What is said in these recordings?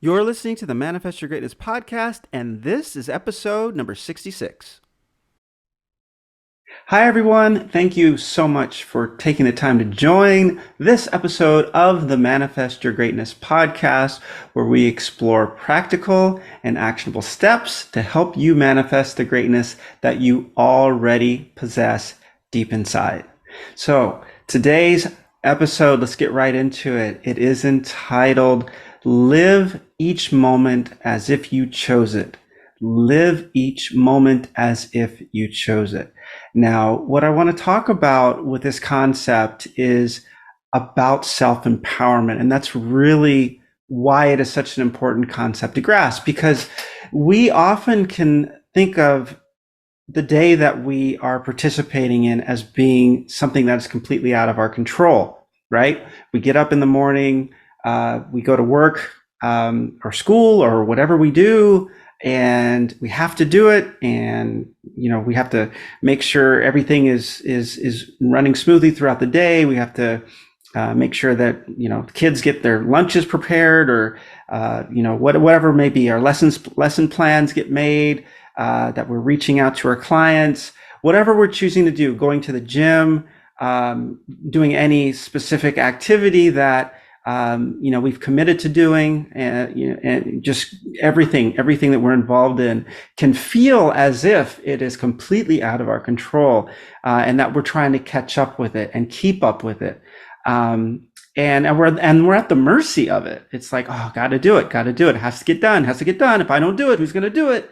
You're listening to the Manifest Your Greatness podcast, and this is episode number 66. Hi, everyone. Thank you so much for taking the time to join this episode of the Manifest Your Greatness podcast, where we explore practical and actionable steps to help you manifest the greatness that you already possess deep inside. So, today's episode, let's get right into it. It is entitled Live Each Moment as If You Chose It. Live each moment as if you chose it. Now, what I want to talk about with this concept is about self-empowerment. And that's really why it is such an important concept to grasp, because we often can think of the day that we are participating in as being something that is completely out of our control, right? We get up in the morning, we go to work or school or whatever we do, and we have to do it, and we have to make sure everything is running smoothly throughout the day. We have to make sure that kids get their lunches prepared, or whatever may be. Our lesson plans get made. That we're reaching out to our clients, whatever we're choosing to do, going to the gym, doing any specific activity that we've committed to doing, and just everything that we're involved in can feel as if it is completely out of our control, and that we're trying to catch up with it and keep up with it. And we're at the mercy of it. It's like, oh, got to do it. It has to get done. If I don't do it, who's going to do it?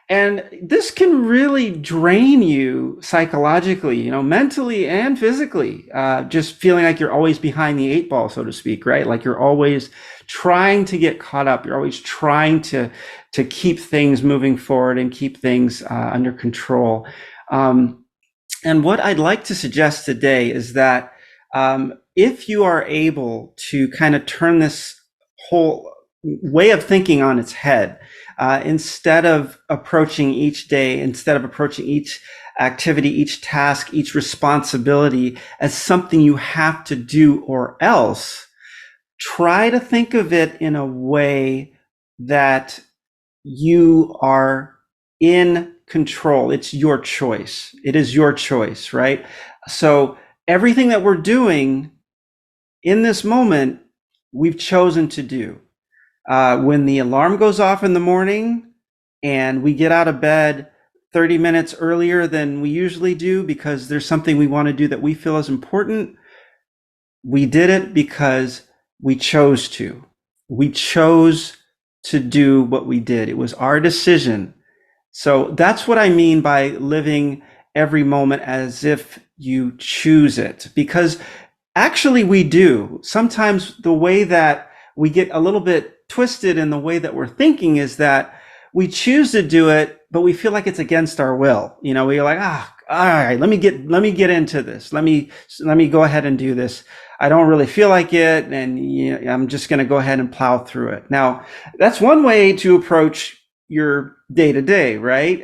And this can really drain you psychologically, mentally and physically, just feeling like you're always behind the eight ball, so to speak, right? Like you're always trying to get caught up. You're always trying to keep things moving forward and keep things under control. And what I'd like to suggest today is that if you are able to kind of turn this whole way of thinking on its head, instead of approaching each day, instead of approaching each activity, each task, each responsibility as something you have to do or else, try to think of it in a way that you are in control. It's your choice. It is your choice, right? So everything that we're doing in this moment, we've chosen to do. When the alarm goes off in the morning and we get out of bed 30 minutes earlier than we usually do because there's something we want to do that we feel is important, we did it because we chose to. We chose to do what we did. It was our decision. So that's what I mean by living every moment as if you choose it, because actually we do. Sometimes the way that we get a little bit twisted in the way that we're thinking is that we choose to do it, but we feel like it's against our will. We're like, all right, let me get into this. Let me go ahead and do this. I don't really feel like it, and I'm just going to go ahead and plow through it. Now, that's one way to approach your day to day, right?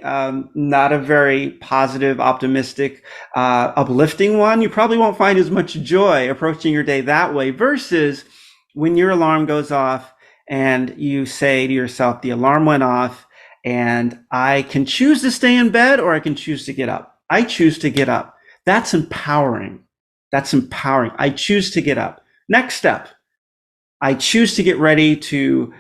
Not a very positive, optimistic, uplifting one. You probably won't find as much joy approaching your day that way versus when your alarm goes off and you say to yourself, the alarm went off and I can choose to stay in bed or I can choose to get up. I choose to get up. That's empowering. I choose to get up. Next step, I choose to get ready to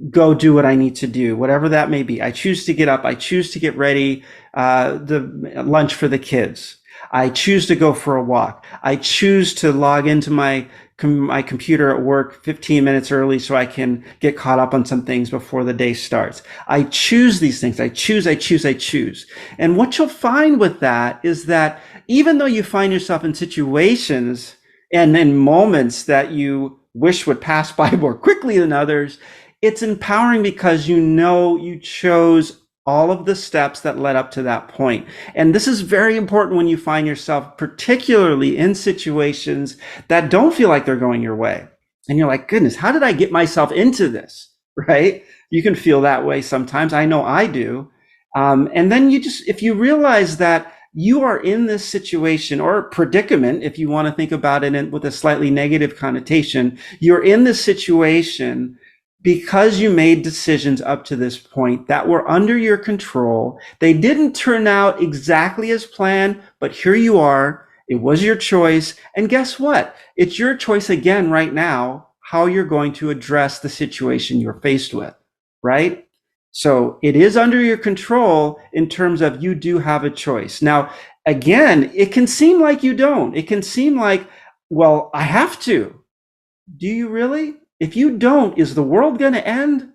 go do what I need to do, whatever that may be. I choose to get up. I choose to get ready, the lunch for the kids. I choose to go for a walk. I choose to log into my computer at work 15 minutes early so I can get caught up on some things before the day starts. I choose these things. I choose. And what you'll find with that is that even though you find yourself in situations and in moments that you wish would pass by more quickly than others, it's empowering because you chose all of the steps that led up to that point. And this is very important when you find yourself particularly in situations that don't feel like they're going your way. And you're like, goodness, how did I get myself into this? Right? You can feel that way sometimes. I know I do. And then if you realize that you are in this situation or predicament, if you want to think about it with a slightly negative connotation, you're in this situation because you made decisions up to this point that were under your control. They didn't turn out exactly as planned, but here you are. It was your choice. And guess what? It's your choice again right now how you're going to address the situation you're faced with, right? So it is under your control in terms of you do have a choice. Now, again, it can seem like you don't. It can seem like, well, I have to. Do you really? If you don't, is the world going to end?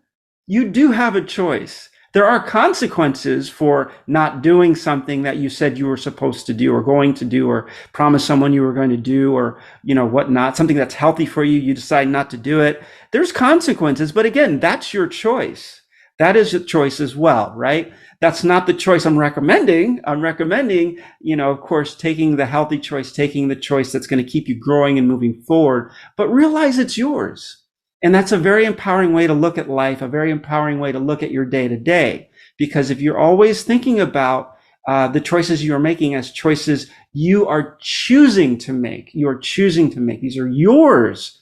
You do have a choice. There are consequences for not doing something that you said you were supposed to do or going to do or promise someone you were going to do or, whatnot, something that's healthy for you, you decide not to do it. There's consequences, but again, that's your choice. That is a choice as well, right? That's not the choice I'm recommending. I'm recommending, of course, taking the healthy choice, taking the choice that's going to keep you growing and moving forward, but realize it's yours. And that's a very empowering way to look at life, a very empowering way to look at your day to day. Because if you're always thinking about the choices you are making as choices you are choosing to make, these are yours.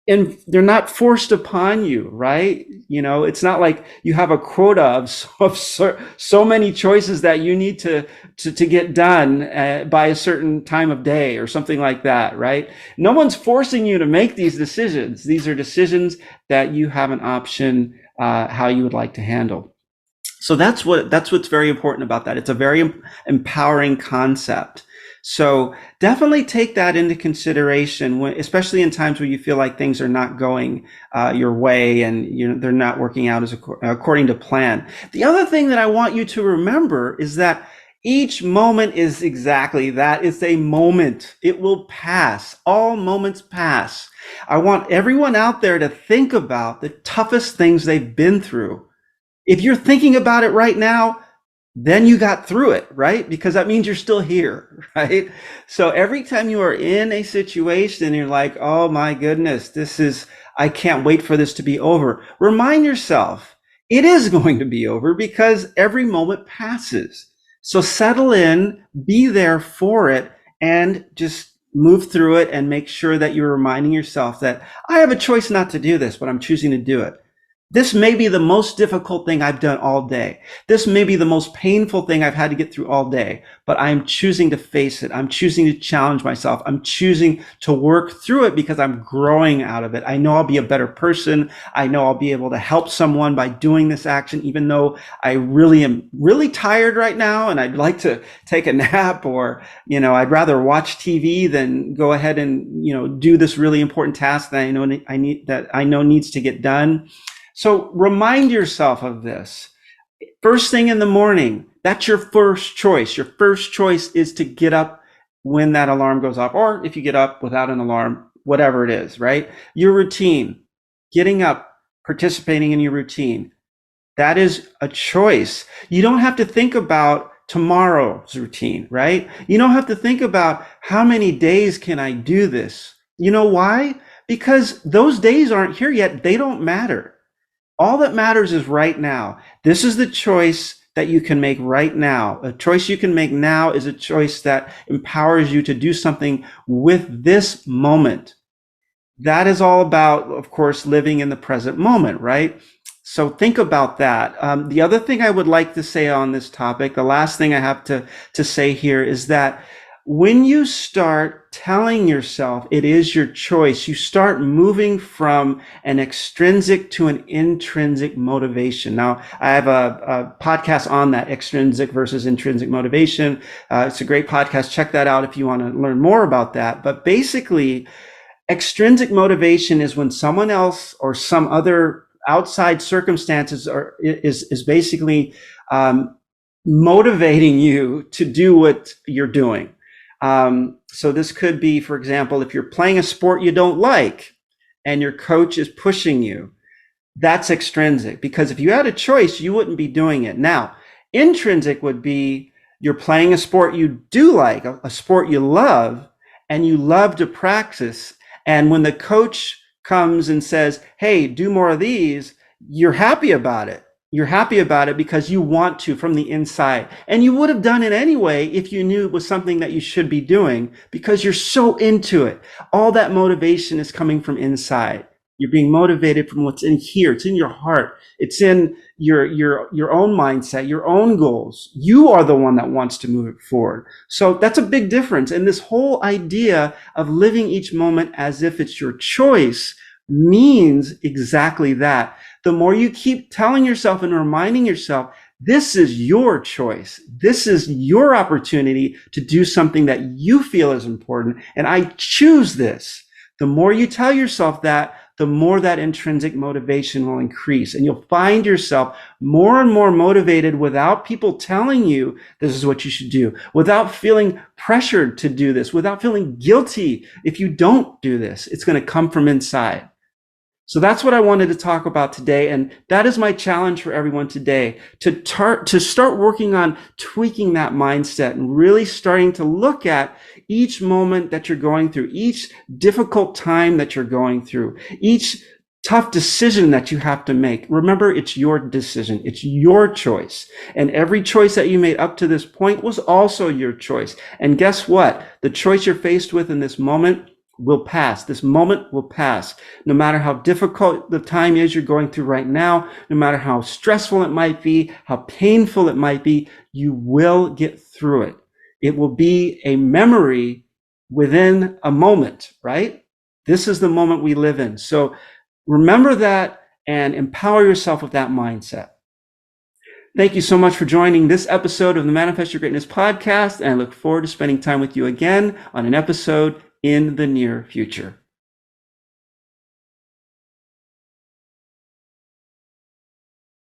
And they're not forced upon you, right? It's not like you have a quota of so many choices that you need to get done by a certain time of day or something like that, right? No one's forcing you to make these decisions. These are decisions that you have an option how you would like to handle. So that's what's very important about that. It's a very empowering concept. So definitely take that into consideration, especially in times where you feel like things are not going your way and they're not working out according to plan. The other thing that I want you to remember is that each moment is exactly that. It's a moment. It will pass. All moments pass. I want everyone out there to think about the toughest things they've been through. If you're thinking about it right now, then you got through it, right? Because that means you're still here, right? So every time you are in a situation, you're like, oh my goodness, I can't wait for this to be over. Remind yourself, it is going to be over because every moment passes. So settle in, be there for it, and just move through it and make sure that you're reminding yourself that I have a choice not to do this, but I'm choosing to do it. This may be the most difficult thing I've done all day. This may be the most painful thing I've had to get through all day, but I'm choosing to face it. I'm choosing to challenge myself. I'm choosing to work through it because I'm growing out of it. I know I'll be a better person. I know I'll be able to help someone by doing this action, even though I really am really tired right now and I'd like to take a nap or, I'd rather watch TV than go ahead and, do this really important task that I know needs to get done. So remind yourself of this. First thing in the morning, that's your first choice. Your first choice is to get up when that alarm goes off, or if you get up without an alarm, whatever it is, right? Your routine, getting up, participating in your routine, that is a choice. You don't have to think about tomorrow's routine, right? You don't have to think about how many days can I do this? You know why? Because those days aren't here yet. They don't matter. All that matters is right now. This is the choice that you can make right now. A choice you can make now is a choice that empowers you to do something with this moment. That is all about, of course, living in the present moment, right? So think about that. The other thing I would like to say on this topic, the last thing I have to say here is that when you start telling yourself it is your choice, you start moving from an extrinsic to an intrinsic motivation. Now, I have a podcast on that, extrinsic versus intrinsic motivation. It's a great podcast. Check that out if you want to learn more about that. But basically, extrinsic motivation is when someone else or some other outside circumstances is basically motivating you to do what you're doing. So this could be, for example, if you're playing a sport you don't like and your coach is pushing you, that's extrinsic, because if you had a choice, you wouldn't be doing it. Now, intrinsic would be you're playing a sport you do like, a sport you love, and you love to practice. And when the coach comes and says, hey, do more of these, you're happy about it. You're happy about it because you want to from the inside. And you would have done it anyway if you knew it was something that you should be doing because you're so into it. All that motivation is coming from inside. You're being motivated from what's in here. It's in your heart. It's in your own mindset, your own goals. You are the one that wants to move it forward. So that's a big difference. And this whole idea of living each moment as if it's your choice means exactly that. The more you keep telling yourself and reminding yourself, this is your choice. This is your opportunity to do something that you feel is important. And I choose this. The more you tell yourself that, the more that intrinsic motivation will increase. And you'll find yourself more and more motivated without people telling you this is what you should do, without feeling pressured to do this, without feeling guilty if you don't do this. It's going to come from inside. So that's what I wanted to talk about today. And that is my challenge for everyone today, to start working on tweaking that mindset and really starting to look at each moment that you're going through, each difficult time that you're going through, each tough decision that you have to make. Remember, it's your decision. It's your choice. And every choice that you made up to this point was also your choice. And guess what? The choice you're faced with in this moment will pass. This moment will pass. No matter how difficult the time is you're going through right now, no matter how stressful it might be, how painful it might be, you will get through it. It will be a memory within a moment, right? This is the moment we live in. So remember that and empower yourself with that mindset. Thank you so much for joining this episode of the Manifest Your Greatness podcast, and I look forward to spending time with you again on an episode in the near future.